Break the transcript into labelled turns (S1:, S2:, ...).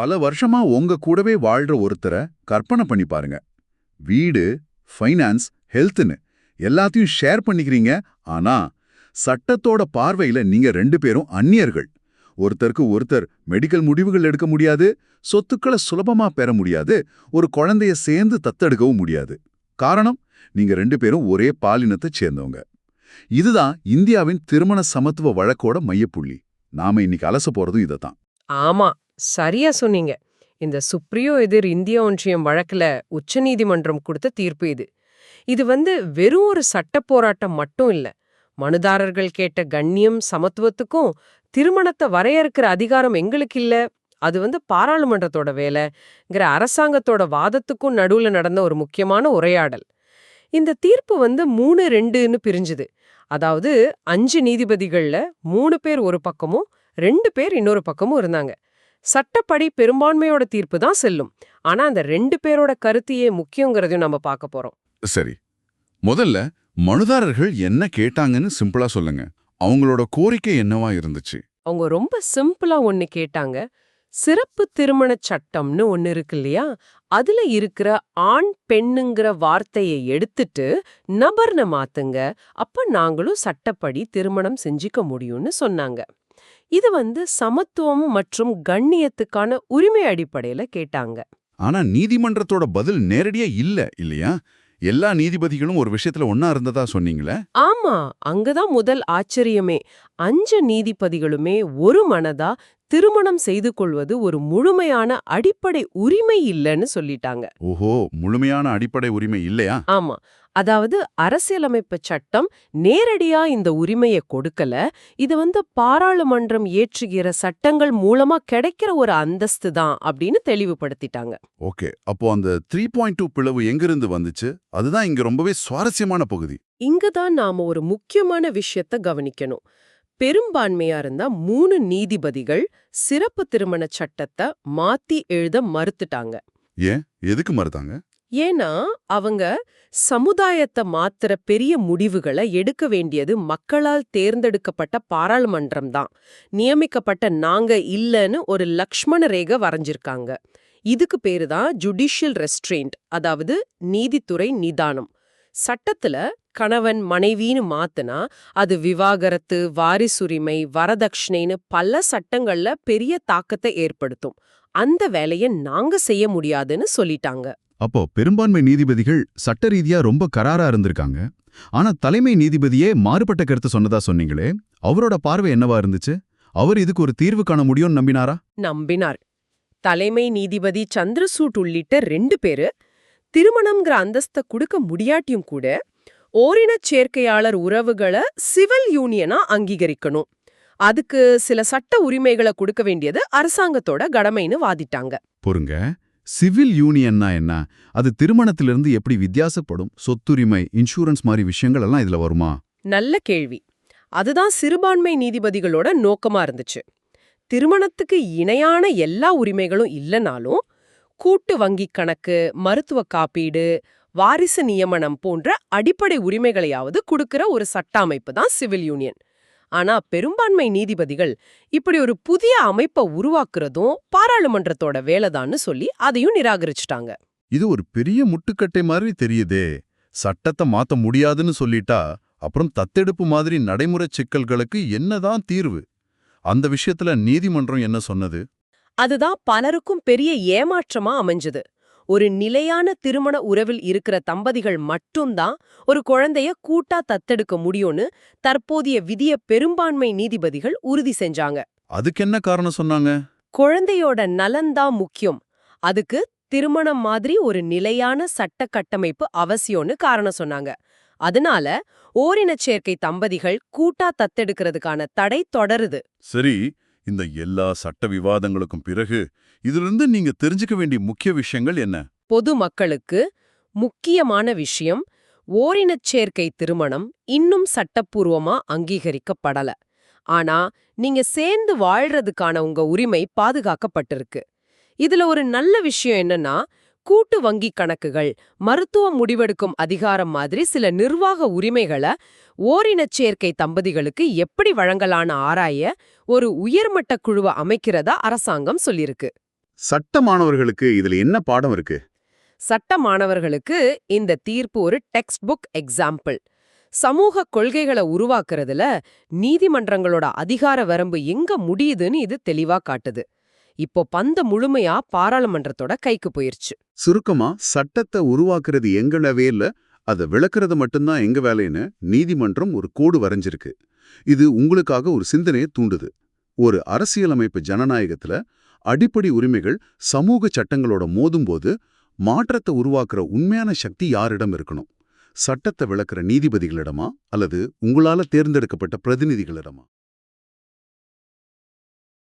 S1: பல வருஷமா உங்க கூடவே வாழ்ற ஒருத்தரை கற்பனை பண்ணி பாருங்க. வீடு, ஃபைனான்ஸ், ஹெல்த்னு எல்லாத்தையும் ஷேர் பண்ணிக்கிறீங்க. ஆனா சட்டத்தோட பார்வையில நீங்க 2 பேரும் அந்நியர்கள். ஒருத்தருக்கு ஒருத்தர் மெடிக்கல் முடிவுகள் எடுக்க முடியாது, சொத்துக்களை சுலபமா பெற முடியாது, ஒரு குழந்தைய சேர்ந்து தத்தெடுக்கவும் முடியாது. காரணம், நீங்க 2 பேரும் ஒரே பாலினத்தைச் சேர்ந்தவங்க. இதுதான் இந்தியாவின் திருமண சமத்துவ வழக்கோட மையப்புள்ளி. நாம இன்னைக்கு அலச போறதும் இததான்.
S2: ஆமா, சரியா சொன்னீங்க. இந்த சுப்ரியோ எதிர் இந்திய ஒன்றியம் வழக்குல உச்சநீதிமன்றம் கொடுத்த தீர்ப்பு இது. இது வெறும் ஒரு சட்ட போராட்டம் மட்டும் இல்ல. மனுதாரர்கள் கேட்ட கண்ணியம், சமத்துவத்துக்கும் திருமணத்தை வரையறுக்கிற அதிகாரம் எங்களுக்கு இல்ல, அது பாராளுமன்றத்தோட வேலைங்கிற அரசாங்கத்தோட வாதத்துக்கும் நடுவுல நடந்த ஒரு முக்கியமான உரையாடல். இந்த தீர்ப்பு 3-2ன்னு பிரிஞ்சுது. அதாவது 5 நீதிபதிகள்ல 3 பேர் ஒரு பக்கமும் 2 பேர் இன்னொரு பக்கமும் இருந்தாங்க. சட்டப்படி பெரும்பான்மையோட தீர்ப்பு தான் செல்லும். ஆனா அந்த 2 பேரோட கருத்தையே முக்கியங்கிறதையும் நம்ம பார்க்க போறோம்.
S1: சரி, முதல்ல மனுதாரர்கள் என்ன கேட்டாங்கன்னு சிம்பிளா சொல்லுங்க. அவங்களோட கோரிக்கை என்னவா இருந்துச்சு?
S2: அவங்க ரொம்ப சிம்பிளா ஒன்னு கேட்டாங்க. சிறப்பு திருமண சட்டம்னு ஒன்னு இருக்கு இல்லையா, அதுல இருக்கிற ஆண் பெண்ணுங்கிற வார்த்தையை எடுத்துட்டு நபர்னு மாத்துங்க, அப்ப நாங்களும் சட்டப்படி திருமணம் செஞ்சுக்க முடியும்னு சொன்னாங்க. இது சமத்துவம் மற்றும் கண்ணியத்துக்கான உரிமை அடிப்படையில கேட்டாங்க.
S1: ஆனா நீதிமன்றத்தோட பதில் நேரடியா இல்லையா? எல்லா நீதிபதிகளும் ஒரு விஷயத்துல ஒன்னா இருந்ததா சொன்னீங்களே.
S2: ஆமா, அங்கதான் முதல் ஆச்சரியமே. 5 நீதிபதிகளுமே ஒரு மனதா திருமணம் செய்து கொள்வது ஒரு முழுமையான அடிப்படை உரிமை இல்லைன்னு சொல்லிட்டாங்க.
S1: ஓஹோ, முழுமையான அடிப்படை உரிமை இல்லையா?
S2: ஆமா, அதாவது அரசியலமைப்பு சட்டம் நேரடியா இந்த உரிமையை கொடுக்கல. இது பாராளுமன்றம் ஏற்றுகிற சட்டங்கள் மூலமா கிடைக்கிற ஒரு அந்தஸ்து தான் அப்படின்னு தெளிவுபடுத்திட்டாங்க.
S1: ஓகே, அப்போ அந்த 3.2 பிளவு எங்கிருந்து வந்துச்சு? அதுதான் இங்க ரொம்பவே சுவாரஸ்யமான பகுதி.
S2: இங்கதான் நாம ஒரு முக்கியமான விஷயத்த கவனிக்கணும். பெரும்பான்மையா இருந்தா 3 நீதிபதிகள் சிறப்பு திருமண சட்டத்தை மாத்தி எழுத மறுத்துட்டாங்க.
S1: ஏன், எதுக்கு மறுத்தாங்க?
S2: ஏன்னா அவங்க சமுதாயத்தை மாத்திர பெரிய முடிவுகளை எடுக்க வேண்டியது மக்களால் தேர்ந்தெடுக்கப்பட்ட பாராளுமன்றம் தான், நியமிக்கப்பட்ட நாங்க இல்லன்னு ஒரு லக்ஷ்மண ரேகை வரைஞ்சிருக்காங்க. இதுக்கு பேரு தான் ஜுடிஷியல் ரெஸ்ட்ரெயின்ட், அதாவது நீதித்துறை நிதானம். சட்டத்துல கணவன் மனைவின்னு மாத்துனா அது விவாகரத்து, வாரிசுரிமை, வரதட்சணைன்னு பல சட்டங்கள்ல பெரிய தாக்கத்தை ஏற்படுத்தும். அந்த வேலையை நாங்க செய்ய முடியாதுன்னு சொல்லிட்டாங்க.
S1: அப்போ பெரும்பான்மை நீதிபதிகள் சட்ட ரீதியா ரொம்ப கராரா இருந்திருக்காங்க. ஆனா தலைமை நீதிபதியே மாறுபட்ட கருத்து சொன்னதா சொன்னீங்களே, அவரோட பார்வை என்னவா இருந்துச்சு? அவர் இதுக்கு ஒரு தீர்வு காண முடியும்னு நம்பினாரா?
S2: நம்பினார். தலைமை நீதிபதி சந்திரசூட் உள்ளிட்ட 2 பேரு திருமணம்ங்கிற அந்தஸ்தை கொடுக்க முடியாட்டியும் கூட ஓரினச் சேர்க்கையாளர் உறவுகளை சிவில் யூனியனா அங்கீகரிக்கணும், அதுக்கு சில சட்ட உரிமைகளை கொடுக்க வேண்டியது அரசாங்கத்தோட கடமைன்னு வாதிட்டாங்க.
S1: பொறுங்க, சிவில் யூனியன்னா என்ன? அது திருமணத்திலிருந்து எப்படி வித்தியாசப்படும்? சொத்துரிமை, இன்சூரன்ஸ் மாதிரி விஷயங்கள் எல்லாம் இதுல வருமா?
S2: நல்ல கேள்வி. அதுதான் சிறுபான்மை நீதிபதிகளோட நோக்கமா இருந்துச்சு. திருமணத்துக்கு இணையான எல்லா உரிமைகளும் இல்லைனாலும் கூட்டு வங்கி கணக்கு, மருத்துவ காப்பீடு, வாரிசு நியமனம் போன்ற அடிப்படை உரிமைகளையாவது கொடுக்கிற ஒரு சட்ட அமைப்பு தான் சிவில் யூனியன். ஆனா பெரும்பான்மை நீதிபதிகள் இப்படி ஒரு புதிய அமைப்பை உருவாக்குறதும் பாராளுமன்றத்தோட வேலைதான்னு சொல்லி அதையும் நிராகரிச்சுட்டாங்க.
S1: இது ஒரு பெரிய முட்டுக்கட்டை மாதிரி தெரியுதே. சட்டத்தை மாத்த முடியாதுன்னு சொல்லிட்டா அப்புறம் தத்தெடுப்பு மாதிரி நடைமுறை சிக்கல்களுக்கு என்னதான் தீர்வு? அந்த விஷயத்துல நீதிமன்றம் என்ன சொன்னது?
S2: அதுதான் பலருக்கும் பெரிய ஏமாற்றமா அமைஞ்சது. ஒரு நிலையான திருமண உறவில் இருக்கிற தம்பதிகள் மட்டும்தான் ஒரு குழந்தைய கூட்டா தத்தெடுக்க முடியும்னு தற்போதைய விதிய பெரும்பான்மை நீதிபதிகள் உறுதி செஞ்சாங்க.
S1: அதுக்கு என்ன காரணம் சொன்னாங்க?
S2: குழந்தையோட நலன்தான் முக்கியம், அதுக்கு திருமணம் மாதிரி ஒரு நிலையான சட்ட கட்டமைப்பு அவசியம்னு காரணம் சொன்னாங்க. அதனால ஓரினச் சேர்க்கை தம்பதிகள் கூட்டா தத்தெடுக்கிறதுக்கான தடை தொடருது.
S1: சரி, இந்த எல்லா சட்ட விவாதங்களுக்கும் பிறகு இதிலிருந்து நீங்க தெரிஞ்சுக்க வேண்டிய முக்கிய விஷயங்கள் என்ன?
S2: பொது மக்களுக்கு முக்கியமான விஷயம், ஓரினச் சேர்க்கை திருமணம் இன்னும் சட்டப்பூர்வமா அங்கீகரிக்கப்படல. ஆனா நீங்க சேர்ந்து வாழ்றதுக்கான உங்க உரிமை பாதுகாக்கப்பட்டிருக்கு. இதுல ஒரு நல்ல விஷயம் என்னன்னா, கூட்டு வங்கி கணக்குகள், மருத்துவ முடிவெடுக்கும் அதிகாரம் மாதிரி சில நிர்வாக உரிமைகளை ஓரினச் சேர்க்கை தம்பதிகளுக்கு எப்படி வழங்கலான்னு ஆராய ஒரு உயர்மட்ட குழுவை அமைக்கிறதா அரசாங்கம் சொல்லியிருக்கு.
S1: சட்ட மாணவர்களுக்கு இதுல என்ன பாடம் இருக்கு?
S2: சட்ட மாணவர்களுக்கு இந்த தீர்ப்பு ஒரு டெக்ஸ்ட் புக் எக்ஸாம்பிள். சமூக கொள்கைகளை உருவாக்குறதுல நீதிமன்றங்களோட அதிகார வரம்பு எங்க முடியுதுன்னு இது தெளிவா காட்டுது. இப்போ பந்து முழுமையா பாராளுமன்றத்தோட கைக்கு போயிருச்சு.
S1: சுருக்கமா, சட்டத்தை உருவாக்குறது எங்களவே இல்ல, அதை விளக்குறது மட்டும்தான் எங்க வேலைன்னு நீதிமன்றம் ஒரு கோடு வரைஞ்சிருக்கு. இது உங்களுக்காக ஒரு சிந்தனையை தூண்டுது. ஒரு அரசியலமைப்பு ஜனநாயகத்துல அடிப்படை உரிமைகள் சமூக சட்டங்களோட மோதும்போது மாற்றத்தை உருவாக்குற உண்மையான சக்தி யாரிடம் இருக்கணும்? சட்டத்தை விளக்குற நீதிபதிகளிடமா அல்லது உங்களால தேர்ந்தெடுக்கப்பட்ட பிரதிநிதிகளிடமா?